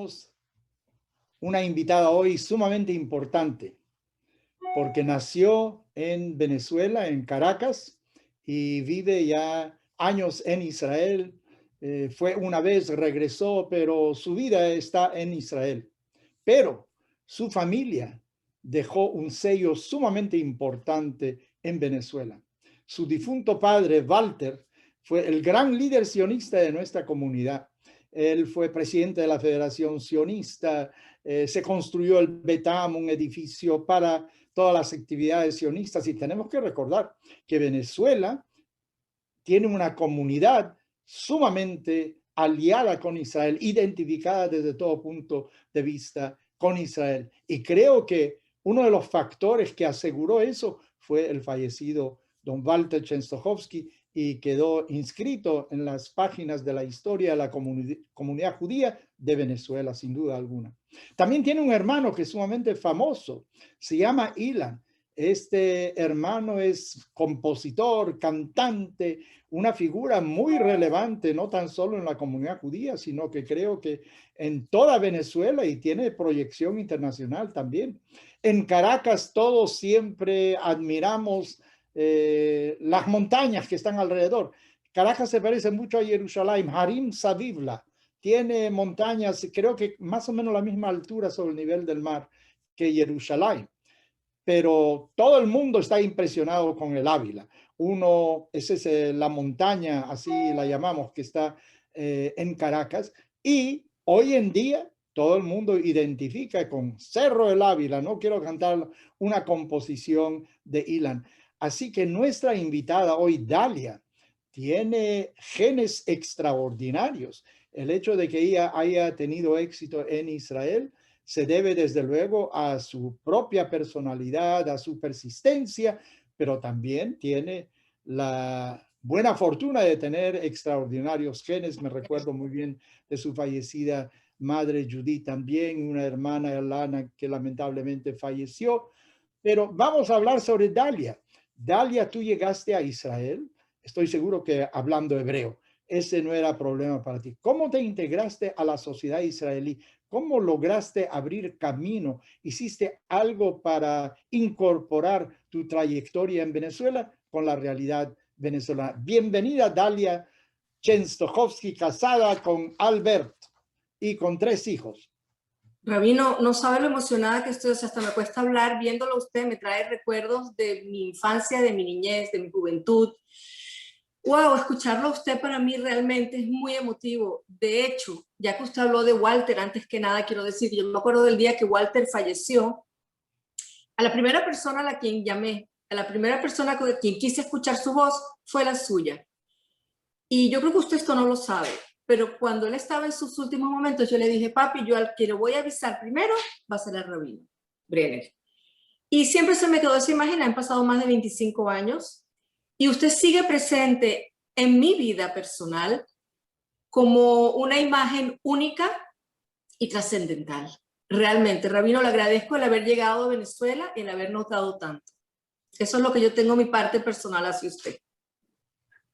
tenemos una invitada hoy sumamente importante, porque nació en Venezuela, en Caracas, y vive ya años en Israel. Fue una vez, regresó, pero su vida está en Israel. Pero su familia dejó un sello sumamente importante en Venezuela. Su difunto padre, Walter, fue el gran líder sionista de nuestra comunidad. Él fue presidente de la Federación Sionista. Se construyó el Betam, un edificio para todas las actividades sionistas. Y tenemos que recordar que Venezuela tiene una comunidad sumamente aliada con Israel, identificada desde todo punto de vista con Israel. Y creo que uno de los factores que aseguró eso fue el fallecido don Walter Częstochowski, y quedó inscrito en las páginas de la historia de la comunidad judía de Venezuela, sin duda alguna. También tiene un hermano que es sumamente famoso, se llama Ilan. Este hermano es compositor, cantante, una figura muy relevante, no tan solo en la comunidad judía, sino que creo que en toda Venezuela, y tiene proyección internacional también. En Caracas todos siempre admiramos las montañas que están alrededor. Caracas se parece mucho a Jerusalén. Harim Savivla tiene montañas, creo que más o menos la misma altura sobre el nivel del mar que Jerusalén. Pero todo el mundo está impresionado con el Ávila. Esa es la montaña, así la llamamos, que está en Caracas. Y hoy en día todo el mundo identifica con Cerro del Ávila. No quiero cantar una composición de Ilan. Así que nuestra invitada hoy, Dalia, tiene genes extraordinarios. El hecho de que ella haya tenido éxito en Israel se debe desde luego a su propia personalidad, a su persistencia, pero también tiene la buena fortuna de tener extraordinarios genes. Me recuerdo muy bien de su fallecida madre Judith también, una hermana Elana que lamentablemente falleció. Pero vamos a hablar sobre Dalia. Dalia, tú llegaste a Israel, estoy seguro que hablando hebreo. Ese no era problema para ti. ¿Cómo te integraste a la sociedad israelí? ¿Cómo lograste abrir camino? ¿Hiciste algo para incorporar tu trayectoria en Venezuela con la realidad venezolana? Bienvenida, Dalia Częstochowski, casada con Albert y con 3 hijos. Rabino, no sabe lo emocionada que estoy, o sea, hasta me cuesta hablar, viéndolo a usted, me trae recuerdos de mi infancia, de mi niñez, de mi juventud. Wow, escucharlo a usted para mí realmente es muy emotivo. De hecho, ya que usted habló de Walter, antes que nada quiero decir, yo me acuerdo del día que Walter falleció, a la primera persona a la quien llamé, a la primera persona con quien quise escuchar su voz fue la suya. Y yo creo que usted esto no lo sabe, pero cuando él estaba en sus últimos momentos, yo le dije, papi, yo al que le voy a avisar primero va a ser el Rabino Brenner. Y siempre se me quedó esa imagen, han pasado más de 25 años, y usted sigue presente en mi vida personal como una imagen única y trascendental. Realmente, Rabino, le agradezco el haber llegado a Venezuela y el habernos dado tanto. Eso es lo que yo tengo mi parte personal hacia usted.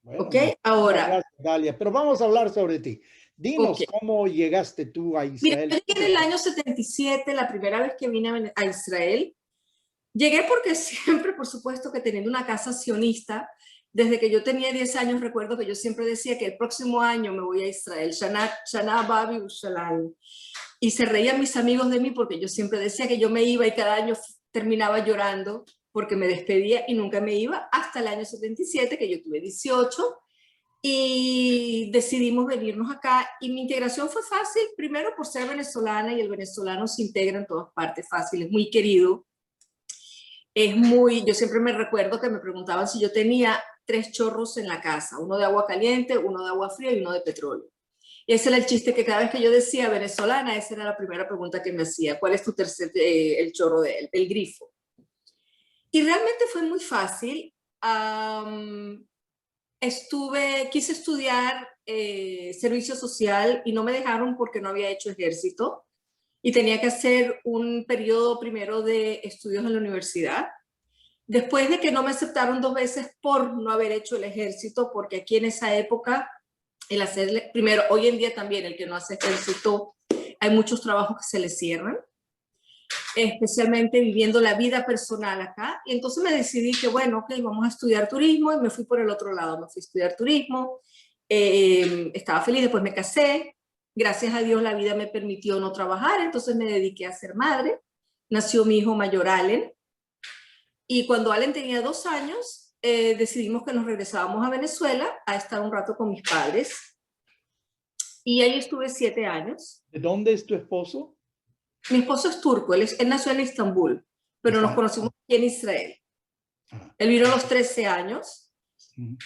Bueno, ¿Ok? Ahora. Gracias, Dalia. Pero vamos a hablar sobre ti. Dinos cómo llegaste tú a Israel. Mira, yo llegué en el año 77, la primera vez que vine a Israel. Llegué porque siempre, por supuesto, que teniendo una casa sionista, desde que yo tenía 10 años, recuerdo que yo siempre decía que el próximo año me voy a Israel. Shana Babi Ushalayim. Y se reían mis amigos de mí porque yo siempre decía que yo me iba y cada año terminaba llorando porque me despedía y nunca me iba, hasta el año 77, que yo tuve 18, y decidimos venirnos acá. Y mi integración fue fácil, primero por ser venezolana, y el venezolano se integra en todas partes fácil, es muy querido. Yo siempre me recuerdo que me preguntaban si yo tenía 3 chorros en la casa, uno de agua caliente, uno de agua fría y uno de petróleo. Y ese era el chiste, que cada vez que yo decía venezolana, esa era la primera pregunta que me hacía: ¿cuál es tu tercer, el chorro el grifo? Y realmente fue muy fácil. Quise estudiar servicio social y no me dejaron porque no había hecho ejército. Y tenía que hacer un periodo primero de estudios en la universidad. Después de que no me aceptaron 2 veces por no haber hecho el ejército, porque aquí en esa época, el hacer, primero, hoy en día también, el que no hace ejército hay muchos trabajos que se le cierran, especialmente viviendo la vida personal acá. Y entonces me decidí que, bueno, ok, vamos a estudiar turismo, y me fui por el otro lado, me fui a estudiar turismo. Estaba feliz, después me casé. Gracias a Dios la vida me permitió no trabajar, entonces me dediqué a ser madre. Nació mi hijo mayor, Allen. Y cuando Allen tenía 2 años, decidimos que nos regresábamos a Venezuela a estar un rato con mis padres. Y ahí estuve 7 años. ¿De dónde es tu esposo? Mi esposo es turco, él nació en Estambul, pero nos conocimos aquí en Israel. Él vino a los 13 años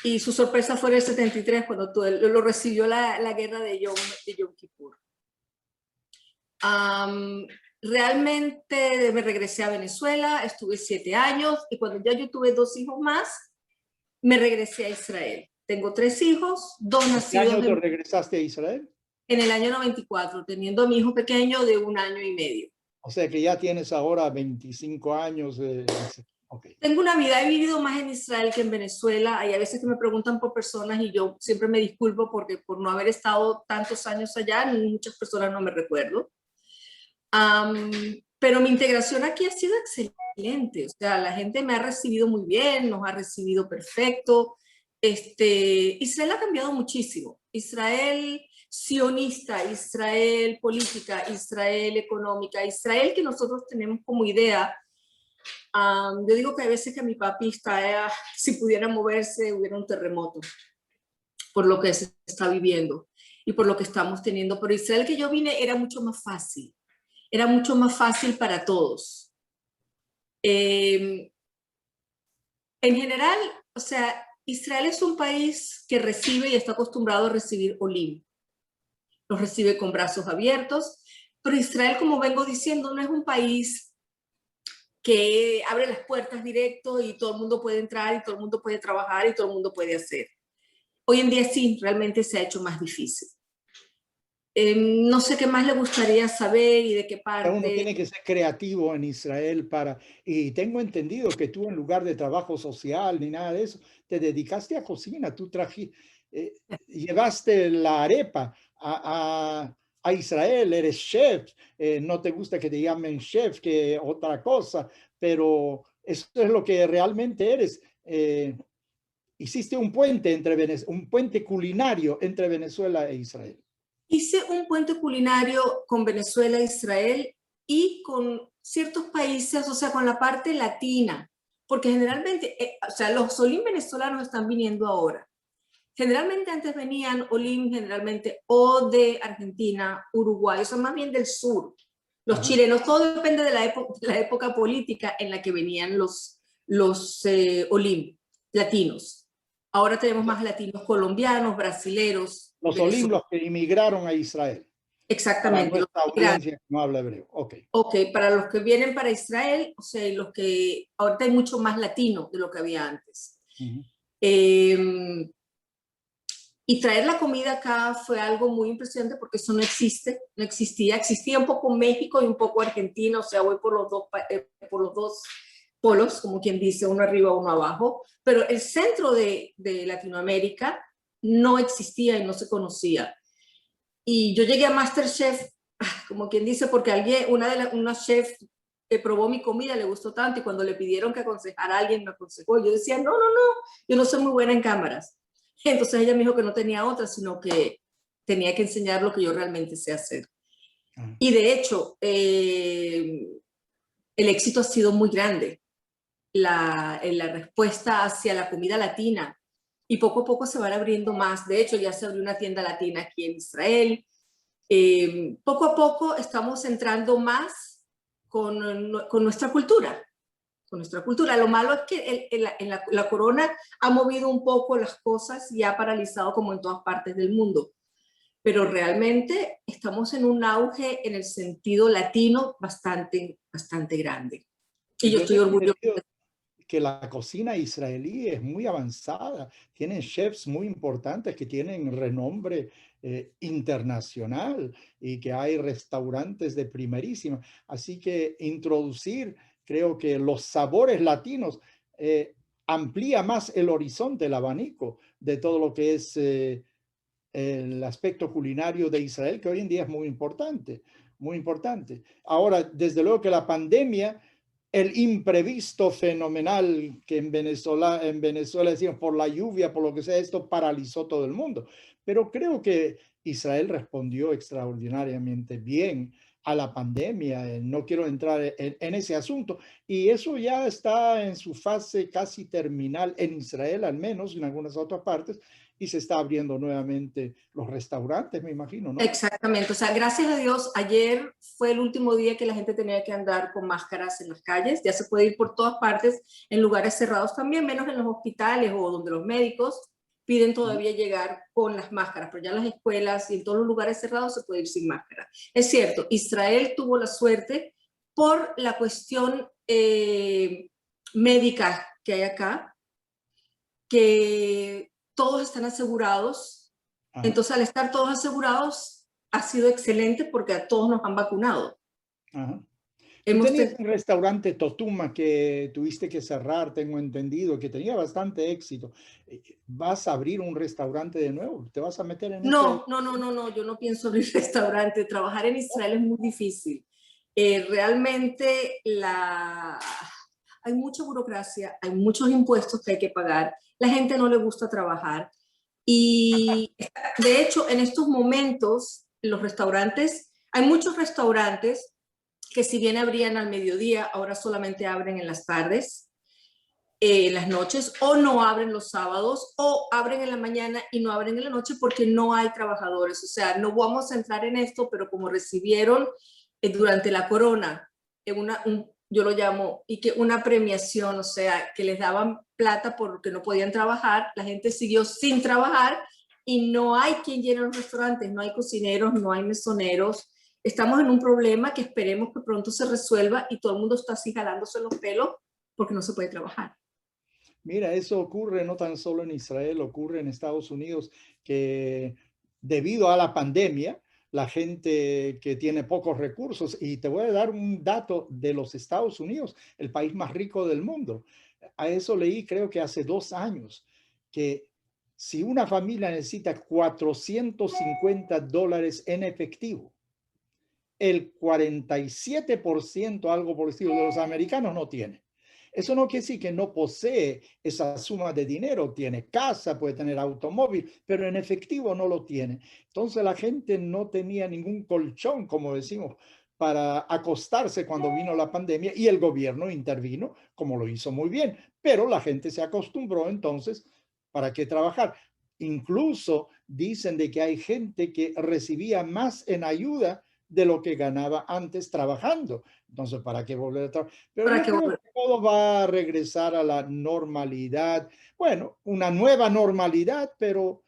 y su sorpresa fue en el 73 cuando él lo recibió la guerra de Yom Kippur. Realmente me regresé a Venezuela, estuve 7 años y cuando ya yo tuve 2 hijos más, me regresé a Israel. Tengo 3 hijos, 2 ¿En qué nacidos año te regresaste a Israel? en el año 94, teniendo a mi hijo pequeño de 1 año y medio. O sea que ya tienes ahora 25 años. Okay. Tengo una vida, he vivido más en Israel que en Venezuela. Hay a veces que me preguntan por personas y yo siempre me disculpo porque por no haber estado tantos años allá, muchas personas no me recuerdo. Pero mi integración aquí ha sido excelente. O sea, la gente me ha recibido muy bien, nos ha recibido perfecto. Israel ha cambiado muchísimo. Israel sionista, Israel política, Israel económica, Israel que nosotros tenemos como idea. Yo digo que a veces que mi papi está, si pudiera moverse, hubiera un terremoto por lo que se está viviendo y por lo que estamos teniendo. Pero Israel que yo vine era mucho más fácil. Era mucho más fácil para todos. En general, o sea, Israel es un país que recibe y está acostumbrado a recibir olim. Los recibe con brazos abiertos, pero Israel, como vengo diciendo, no es un país que abre las puertas directo y todo el mundo puede entrar y todo el mundo puede trabajar y todo el mundo puede hacer. Hoy en día sí, realmente se ha hecho más difícil. No sé qué más le gustaría saber y de qué parte. Uno tiene que ser creativo en Israel y tengo entendido que tú en lugar de trabajo social ni nada de eso, te dedicaste a cocina, tú llevaste la arepa a Israel, eres chef, no te gusta que te llamen chef, que otra cosa, pero eso es lo que realmente eres. Hiciste un puente un puente culinario entre Venezuela e Israel. Hice un puente culinario con Venezuela e Israel y con ciertos países, o sea, con la parte latina, porque generalmente, o sea, los olim venezolanos están viniendo ahora. Generalmente antes venían olim, generalmente o de Argentina, Uruguay, o sea, más bien del sur. Los chilenos, todo depende de la época política en la que venían los olim latinos. Ahora tenemos más latinos colombianos, brasileros. Los olim, los que inmigraron a Israel. Exactamente. Para nuestra audiencia que no habla hebreo. Ok, para los que vienen para Israel, o sea, los que ahorita hay mucho más latino de lo que había antes. Y traer la comida acá fue algo muy impresionante porque eso no existía. Existía un poco México y un poco Argentina, o sea, voy por los dos polos, como quien dice, uno arriba, uno abajo, pero el centro de Latinoamérica no existía y no se conocía. Y yo llegué a MasterChef, como quien dice, porque una chef que probó mi comida le gustó tanto y cuando le pidieron que aconsejara a alguien me aconsejó. Yo decía, no, yo no soy muy buena en cámaras. Entonces ella me dijo que no tenía otra, sino que tenía que enseñar lo que yo realmente sé hacer. Y de hecho, el éxito ha sido muy grande. La respuesta hacia la comida latina. Y poco a poco se van abriendo más. De hecho, ya se abrió una tienda latina aquí en Israel. Poco a poco estamos entrando más con nuestra cultura. Con nuestra cultura. Lo malo es que la corona ha movido un poco las cosas y ha paralizado como en todas partes del mundo. Pero realmente estamos en un auge en el sentido latino bastante grande. Y yo estoy orgullosa. Que la cocina israelí es muy avanzada, tienen chefs muy importantes que tienen renombre internacional y que hay restaurantes de primerísima. Así que introducir, creo que los sabores latinos amplía más el horizonte, el abanico de todo lo que es el aspecto culinario de Israel, que hoy en día es muy importante. muy importante. Ahora, desde luego que la pandemia, el imprevisto fenomenal que en Venezuela decían por la lluvia, por lo que sea, esto paralizó todo el mundo. Pero creo que Israel respondió extraordinariamente bien a la pandemia. No quiero entrar en ese asunto. Y eso ya está en su fase casi terminal en Israel, al menos en algunas otras partes, y se está abriendo nuevamente los restaurantes, me imagino, ¿no? Exactamente, o sea, gracias a Dios, ayer fue el último día que la gente tenía que andar con máscaras en las calles, ya se puede ir por todas partes, en lugares cerrados también, menos en los hospitales o donde los médicos piden todavía llegar con las máscaras, pero ya en las escuelas y en todos los lugares cerrados se puede ir sin máscara. Es cierto, Israel tuvo la suerte por la cuestión médica que hay acá, que todos están asegurados. Ajá. Entonces, al estar todos asegurados, ha sido excelente porque a todos nos han vacunado. Ajá. Tú tenías un restaurante Totuma que tuviste que cerrar, tengo entendido, que tenía bastante éxito. ¿Vas a abrir un restaurante de nuevo? ¿Te vas a meter en ese? No, yo no pienso abrir restaurante. Trabajar en Israel es muy difícil. Realmente hay mucha burocracia, hay muchos impuestos que hay que pagar. La gente no le gusta trabajar. Y de hecho, en estos momentos, los restaurantes, hay muchos restaurantes que si bien abrían al mediodía, ahora solamente abren en las tardes, en las noches, o no abren los sábados, o abren en la mañana y no abren en la noche porque no hay trabajadores. O sea, no vamos a entrar en esto, pero como recibieron durante la corona, yo lo llamo, y que una premiación, o sea, que les daban plata porque no podían trabajar, la gente siguió sin trabajar y no hay quien llene los restaurantes, no hay cocineros, no hay mesoneros. Estamos en un problema que esperemos que pronto se resuelva y todo el mundo está así jalándose los pelos porque no se puede trabajar. Mira, eso ocurre no tan solo en Israel, ocurre en Estados Unidos, que debido a la pandemia, la gente que tiene pocos recursos, y te voy a dar un dato de los Estados Unidos, el país más rico del mundo. A eso leí, creo que hace 2 años, que si una familia necesita $450 en efectivo, el 47%, algo por el estilo, de los americanos no tiene. Eso no quiere decir que no posee esa suma de dinero, tiene casa, puede tener automóvil, pero en efectivo no lo tiene. Entonces la gente no tenía ningún colchón, como decimos, para acostarse cuando vino la pandemia, y el gobierno intervino, como lo hizo muy bien, pero la gente se acostumbró. Entonces, ¿para qué trabajar? Incluso dicen de que hay gente que recibía más en ayuda de lo que ganaba antes trabajando. Entonces, ¿para qué volver a trabajar? Pero yo creo que todo va a regresar a la normalidad. Bueno, una nueva normalidad, pero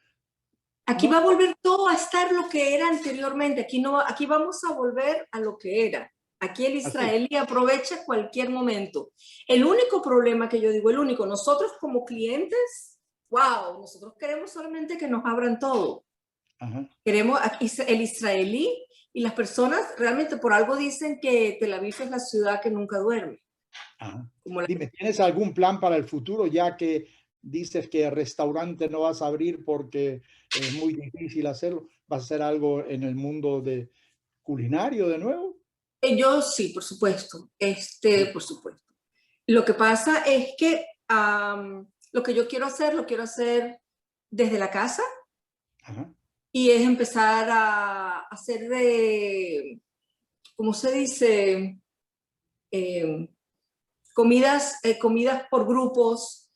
aquí va a volver todo a estar lo que era anteriormente. Aquí vamos a volver a lo que era. Aquí el israelí aprovecha cualquier momento. El único problema que yo digo, nosotros como clientes, wow, nosotros queremos solamente que nos abran todo. Ajá. Queremos, el israelí y las personas realmente por algo dicen que Tel Aviv es la ciudad que nunca duerme. Ajá. Dime, ¿tienes algún plan para el futuro, ya que dices que el restaurante no vas a abrir porque es muy difícil hacerlo? ¿Vas a hacer algo en el mundo de culinario de nuevo? Yo sí, por supuesto. Por supuesto. Lo que pasa es que lo que yo quiero hacer, lo quiero hacer desde la casa. Ajá. Y es empezar a hacer ¿cómo se dice? Comidas por grupos,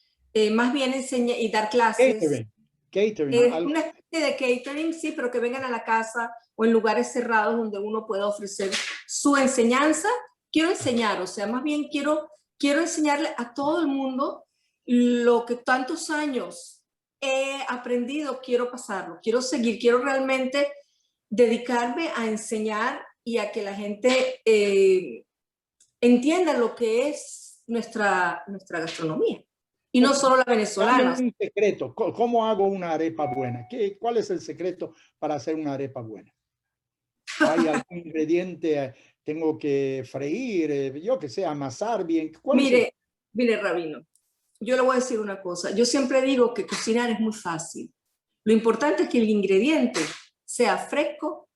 más bien enseñar y dar clases. Catering. Una especie de catering, sí, pero que vengan a la casa o en lugares cerrados donde uno pueda ofrecer su enseñanza. Quiero enseñar, o sea, más bien quiero enseñarle a todo el mundo lo que tantos años he aprendido, quiero pasarlo, quiero seguir, quiero realmente dedicarme a enseñar y a que la gente entienda lo que es nuestra gastronomía. Y no solo la venezolana. Dame un secreto. ¿Cómo hago una arepa buena? ¿Cuál es el secreto para hacer una arepa buena? ¿Hay algún ingrediente? ¿Tengo que freír? Yo que sé, amasar bien. Mire, Rabino, yo le voy a decir una cosa. Yo siempre digo que cocinar es muy fácil. Lo importante es que el ingrediente sea fresco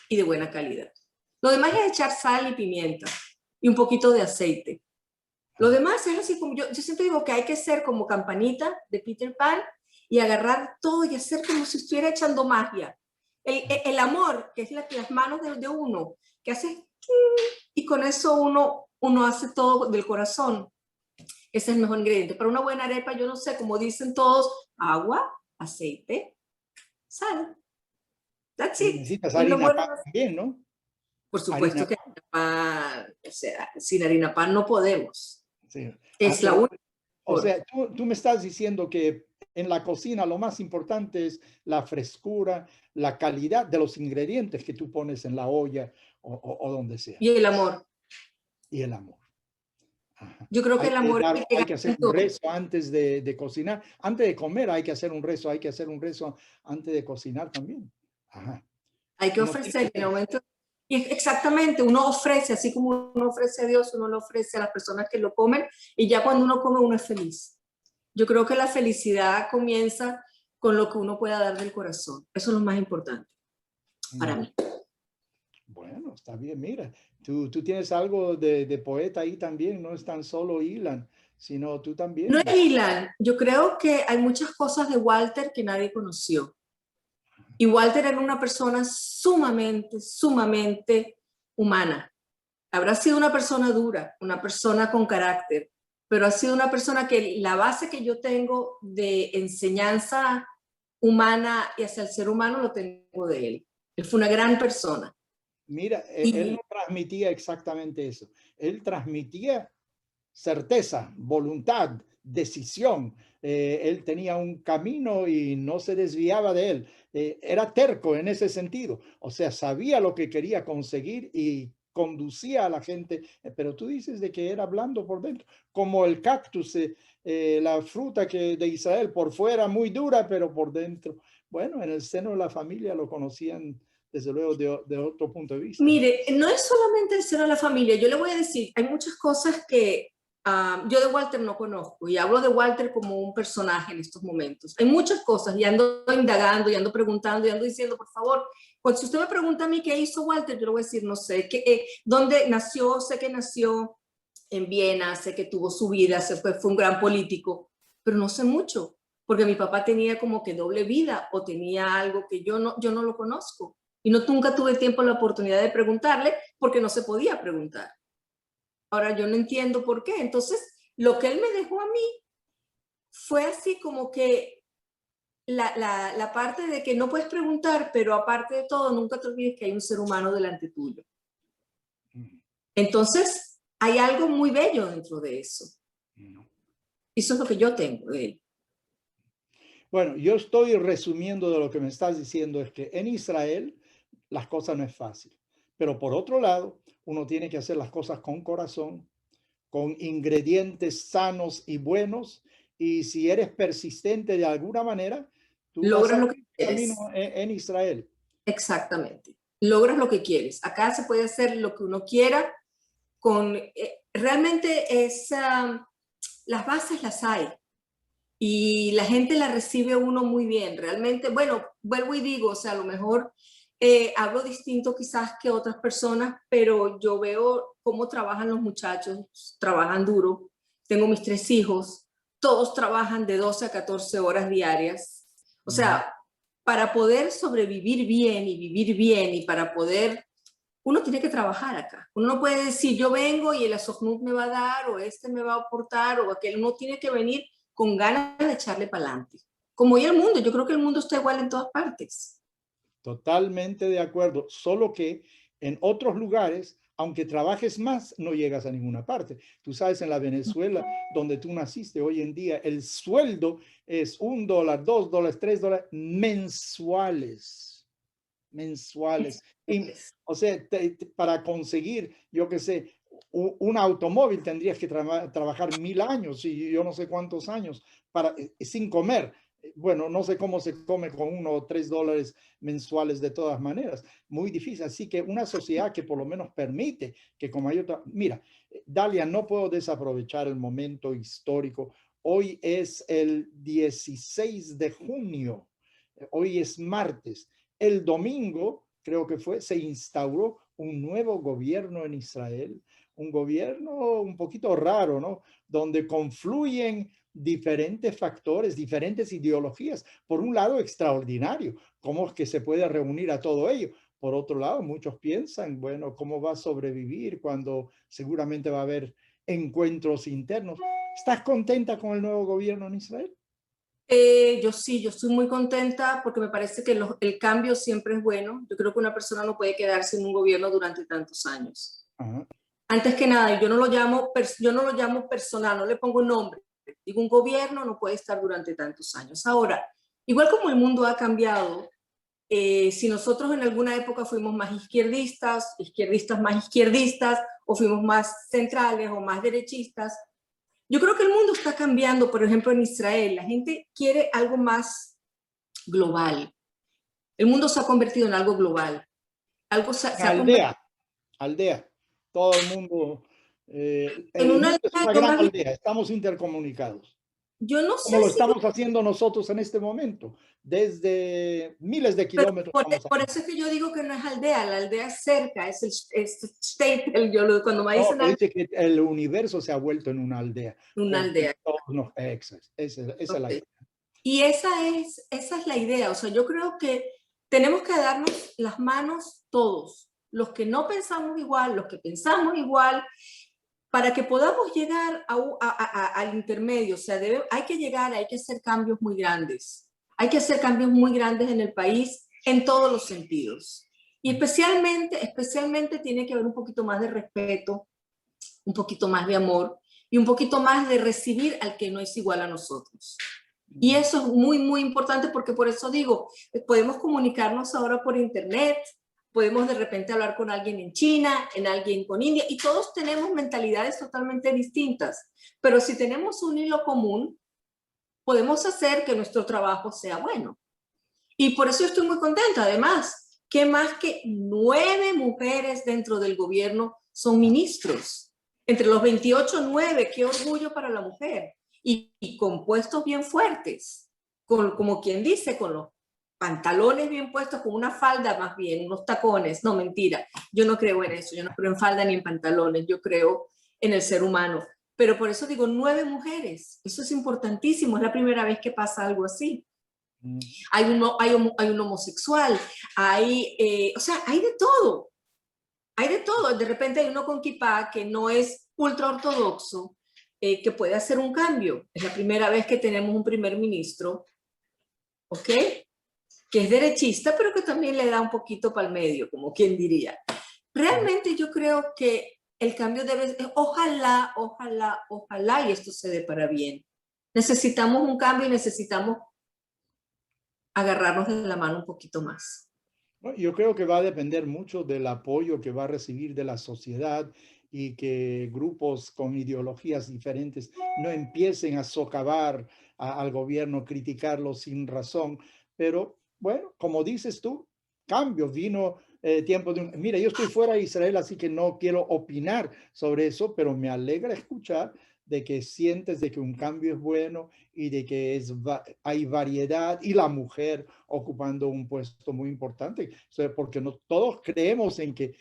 y de buena calidad. Lo demás es echar sal y pimienta y un poquito de aceite. Lo demás es así como yo siempre digo que hay que ser como Campanita de Peter Pan y agarrar todo y hacer como si estuviera echando magia. El amor, que es las manos de uno, que hace y con eso uno hace todo del corazón. Ese es el mejor ingrediente. Para una buena arepa, yo no sé, como dicen todos, agua, aceite, sal. That's Y it. necesitas Y lo harina bueno, pan también, ¿no? por Harina supuesto que pan. pan, o sea, sin harina pan no podemos. Sí. Es la Pero, única. o sea, tú me estás diciendo que en la cocina lo más importante es la frescura, la calidad de los ingredientes que tú pones en la olla o donde sea. Y el amor. Y el amor. Ajá. Yo creo que el amor es el que Hay gana que hacer un todo. rezo antes de cocinar. Antes de comer hay que hacer un rezo. Hay que hacer un rezo antes de cocinar también. Ajá. Hay que Uno tiene ofrecer en el momento. Y exactamente, uno ofrece, así como uno ofrece a Dios, uno lo ofrece a las personas que lo comen y ya cuando uno come uno es feliz. Yo creo que la felicidad comienza con lo que uno pueda dar del corazón. Eso es lo más importante para mí. Bueno, está bien. Mira, tú tienes algo de poeta ahí también. No es tan solo Ilan, sino tú No también. es Ilan, yo creo que hay muchas cosas de Walter que nadie conoció. Y Walter era una persona sumamente, sumamente humana. Habrá sido una persona dura, una persona con carácter, pero ha sido una persona que la base que yo tengo de enseñanza humana y hacia el ser humano lo tengo de él. Él fue una gran persona. Mira, él Y no transmitía exactamente eso. Él transmitía certeza, voluntad, decisión. Él tenía un camino y no se desviaba de él. Era terco en ese sentido. O sea, sabía lo que quería conseguir y conducía a la gente. Pero tú dices de que era blando por dentro, como el cactus, la fruta que de Israel, por fuera muy dura, pero por dentro. Bueno, en el seno de la familia lo conocían desde luego de otro punto de vista. mire, no es solamente el ser de la familia. Yo le voy a decir, hay muchas cosas que yo de Walter no conozco y hablo de Walter como un personaje en estos momentos. Hay muchas cosas y ando indagando y ando preguntando y ando diciendo, por favor, pues si usted me pregunta a mí qué hizo Walter, yo le voy a decir, no sé, dónde nació, sé que nació en Viena, sé que tuvo su vida, fue un gran político, pero no sé mucho, porque mi papá tenía como que doble vida o tenía algo que yo no lo conozco. Y nunca tuve tiempo la oportunidad de preguntarle porque no se podía preguntar. Ahora yo no entiendo por qué. Entonces, lo que él me dejó a mí fue así como que la parte de que no puedes preguntar, pero aparte de todo, nunca te olvides que hay un ser humano delante tuyo. Entonces, hay algo muy bello dentro de eso. Eso es lo que yo tengo de él. Bueno, yo estoy resumiendo de lo que me estás diciendo, es que en Israel las cosas no es fácil, pero por otro lado, uno tiene que hacer las cosas con corazón, con ingredientes sanos y buenos, y si eres persistente de alguna manera, tú vas a Logras lo que abrir camino quieres. en Israel. Exactamente. Logras lo que quieres. Acá se puede hacer lo que uno quiera con... realmente es... las bases las hay y la gente la recibe uno muy bien. Realmente, bueno, vuelvo y digo, o sea, a lo mejor hablo distinto quizás que otras personas, pero yo veo cómo trabajan los muchachos, trabajan duro. Tengo mis 3 hijos, todos trabajan de 12 a 14 horas diarias. O sea, para poder sobrevivir bien y vivir bien y para poder uno tiene que trabajar acá. Uno no puede decir, yo vengo y el Asocnut me va a dar, o este me va a aportar, o aquel. Uno tiene que venir con ganas de echarle para adelante. Como hoy el mundo, yo creo que el mundo está igual en todas partes. Totalmente de acuerdo, solo que en otros lugares, aunque trabajes más, no llegas a ninguna parte. Tú sabes, en la Venezuela, donde tú naciste hoy en día, el sueldo es $1, $2, $3 mensuales. Mensuales. Y, o sea, para conseguir, yo qué sé, un automóvil tendrías que trabajar 1000 años y yo no sé cuántos años para, sin comer. Bueno, no sé cómo se come con $1 o $3 mensuales de todas maneras. Muy difícil. Así que una sociedad que por lo menos permite que como hay otra... Mira, Dalia, no puedo desaprovechar el momento histórico. Hoy es el 16 de junio. Hoy es martes. El domingo, creo que fue, se instauró un nuevo gobierno en Israel, un gobierno un poquito raro, ¿no? Donde confluyen diferentes factores, diferentes ideologías. Por un lado, extraordinario, cómo es que se puede reunir a todo ello. Por otro lado, muchos piensan, bueno, ¿cómo va a sobrevivir cuando seguramente va a haber encuentros internos? ¿Estás contenta con el nuevo gobierno en Israel? Yo sí, yo estoy muy contenta porque me parece que el cambio siempre es bueno. Yo creo que una persona no puede quedarse en un gobierno durante tantos años. Ajá. Antes que nada, yo no lo llamo personal, no le pongo nombre. Digo, un gobierno no puede estar durante tantos años. Ahora, igual como el mundo ha cambiado, si nosotros en alguna época fuimos más izquierdistas, izquierdistas más izquierdistas, o fuimos más centrales o más derechistas, yo creo que el mundo está cambiando. Por ejemplo, en Israel, la gente quiere algo más global. El mundo se ha convertido en algo global. Se Una ha convertido aldea, aldea. Todo el mundo, en el una mundo es aldea, una yo gran más bien, aldea, estamos intercomunicados, yo no sé como lo si yo, estamos haciendo nosotros en este momento. Desde miles de pero kilómetros estamos por hablando. eso es que yo digo que no es aldea, la aldea es cerca, es state, cuando me No, dicen pero dice que el universo se ha vuelto en una aldea, una porque aldea. todos nos, esa es la Okay. idea. Y esa es la idea. O sea, yo creo que tenemos que darnos las manos todos, los que no pensamos igual, los que pensamos igual, para que podamos llegar al intermedio. O sea, hay que llegar, hay que hacer cambios muy grandes. Hay que hacer cambios muy grandes en el país en todos los sentidos. Y especialmente tiene que haber un poquito más de respeto, un poquito más de amor y un poquito más de recibir al que no es igual a nosotros. Y eso es muy, muy importante porque por eso digo, podemos comunicarnos ahora por internet, podemos de repente hablar con alguien en China, en alguien con India, y todos tenemos mentalidades totalmente distintas. Pero si tenemos un hilo común, podemos hacer que nuestro trabajo sea bueno. Y por eso estoy muy contenta. Además, que más que 9 mujeres dentro del gobierno son ministros. Entre los 28, 9, qué orgullo para la mujer. Y con puestos bien fuertes, como quien dice, con los pantalones bien puestos, con una falda más bien, unos tacones. No, mentira, yo no creo en eso, yo no creo en falda ni en pantalones, yo creo en el ser humano. Pero por eso digo 9 mujeres, eso es importantísimo, es la primera vez que pasa algo así. Hay un homosexual, o sea, hay de todo. Hay de todo. De repente hay uno con kipá que no es ultra ortodoxo, que puede hacer un cambio. Es la primera vez que tenemos un primer ministro, ¿ok? Que es derechista, pero que también le da un poquito para el medio, como quien diría. Realmente yo creo que el cambio debe, ojalá, y esto se dé para bien. Necesitamos un cambio y necesitamos agarrarnos de la mano un poquito más. Bueno, yo creo que va a depender mucho del apoyo que va a recibir de la sociedad y que grupos con ideologías diferentes no empiecen a socavar al gobierno, criticarlo sin razón. Pero bueno, como dices tú, cambio, vino tiempo de Mira, yo estoy fuera de Israel, así que no quiero opinar sobre eso, pero me alegra escuchar de que sientes de que un cambio es bueno y de que hay variedad y la mujer ocupando un puesto muy importante, o sea, porque no todos creemos en que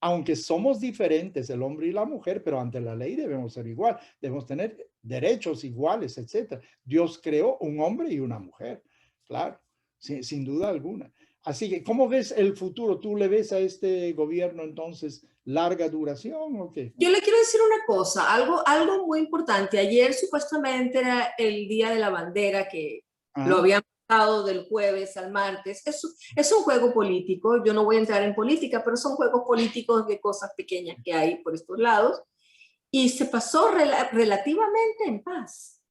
aunque somos diferentes el hombre y la mujer, pero ante la ley debemos ser igual, debemos tener derechos iguales, etcétera. Dios creó un hombre y una mujer, claro, sin duda alguna. Así que, ¿cómo ves el futuro? ¿Tú le ves a este gobierno entonces larga duración o qué? Yo le quiero decir una cosa, algo muy importante. Ayer supuestamente era el Día de la Bandera, que lo Ajá. habían pasado del jueves al martes. Es un juego político, yo no voy a entrar en política, pero son juegos políticos de cosas pequeñas que hay por estos lados. Y se pasó relativamente en paz.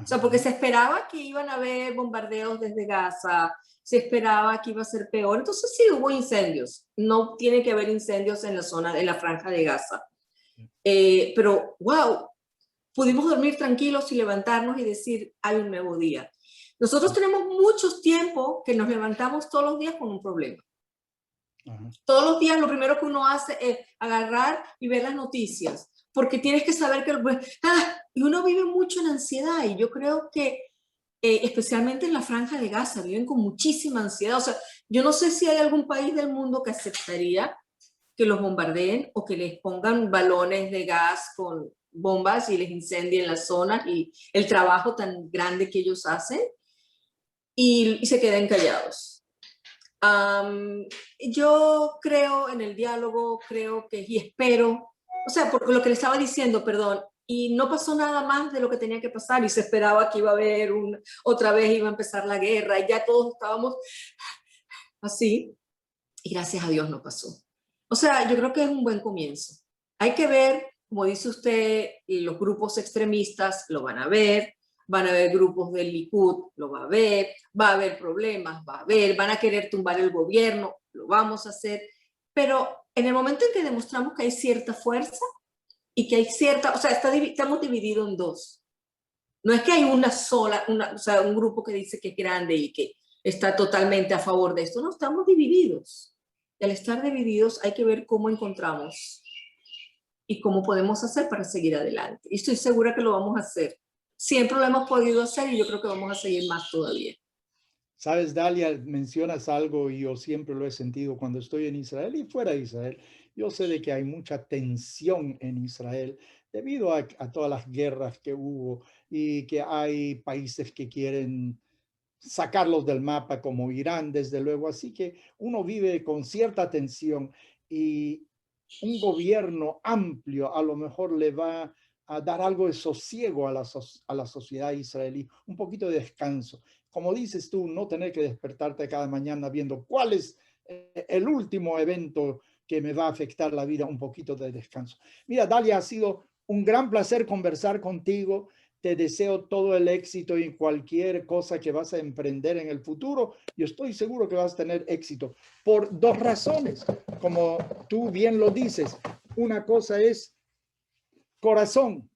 O sea, porque se esperaba que iban a haber bombardeos desde Gaza, se esperaba que iba a ser peor. Entonces sí hubo incendios. No tiene que haber incendios en la zona, en la franja de Gaza. Pero, wow, pudimos dormir tranquilos y levantarnos y decir, hay un nuevo día. Nosotros tenemos mucho tiempo que nos levantamos todos los días con un problema. Ajá. Todos los días lo primero que uno hace es agarrar y ver las noticias, porque tienes que saber que... y uno vive mucho en ansiedad y yo creo que especialmente en la franja de Gaza, viven con muchísima ansiedad. O sea, yo no sé si hay algún país del mundo que aceptaría que los bombardeen o que les pongan balones de gas con bombas y les incendien la zona y el trabajo tan grande que ellos hacen y se queden callados. Yo creo en el diálogo, creo que y espero, o sea, por lo que le estaba diciendo, perdón, y no pasó nada más de lo que tenía que pasar y se esperaba que iba a haber otra vez iba a empezar la guerra y ya todos estábamos así y gracias a Dios no pasó. O sea, yo creo que es un buen comienzo. Hay que ver, como dice usted, los grupos extremistas lo van a ver grupos del Likud, lo va a haber problemas, van a querer tumbar el gobierno, lo vamos a hacer, pero en el momento en que demostramos que hay cierta fuerza y que hay cierta, o sea, estamos divididos en dos. No es que hay una sola, o sea, un grupo que dice que es grande y que está totalmente a favor de esto, no, estamos divididos. Y al estar divididos hay que ver cómo encontramos y cómo podemos hacer para seguir adelante. Y estoy segura que lo vamos a hacer. Siempre lo hemos podido hacer y yo creo que vamos a seguir más todavía. Sabes, Dalia, mencionas algo y yo siempre lo he sentido cuando estoy en Israel y fuera de Israel. Yo sé de que hay mucha tensión en Israel debido a todas las guerras que hubo y que hay países que quieren sacarlos del mapa como Irán, desde luego. Así que uno vive con cierta tensión y un gobierno amplio a lo mejor le va a dar algo de sosiego a la sociedad israelí, un poquito de descanso. Como dices tú, no tener que despertarte cada mañana viendo cuál es el último evento que me va a afectar la vida, un poquito de descanso. Mira, Dalia, ha sido un gran placer conversar contigo. Te deseo todo el éxito en cualquier cosa que vas a emprender en el futuro. Yo estoy seguro que vas a tener éxito por dos razones. Como tú bien lo dices, una cosa es corazón,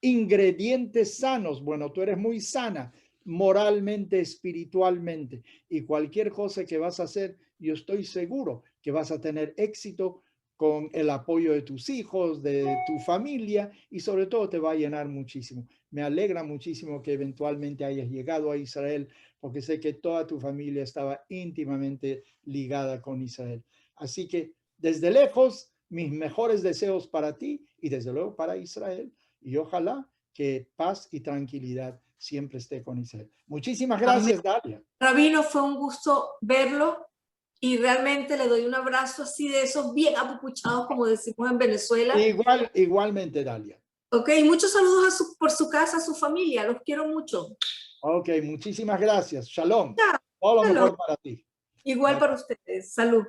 ingredientes sanos. Bueno, tú eres muy sana moralmente, espiritualmente, y cualquier cosa que vas a hacer, yo estoy seguro que vas a tener éxito con el apoyo de tus hijos, de tu familia, y sobre todo te va a llenar muchísimo. Me alegra muchísimo que eventualmente hayas llegado a Israel, porque sé que toda tu familia estaba íntimamente ligada con Israel. Así que desde lejos, mis mejores deseos para ti y desde luego para Israel. Y ojalá que paz y tranquilidad siempre esté con Israel. Muchísimas gracias, Dalia. Rabino, fue un gusto verlo y realmente le doy un abrazo así de esos bien apupuchados, como decimos en Venezuela. Igualmente, Dalia. Ok, muchos saludos por su casa, a su familia, los quiero mucho. Ok, muchísimas gracias. Shalom. Todo lo mejor para ti. Igual para ustedes. Salud.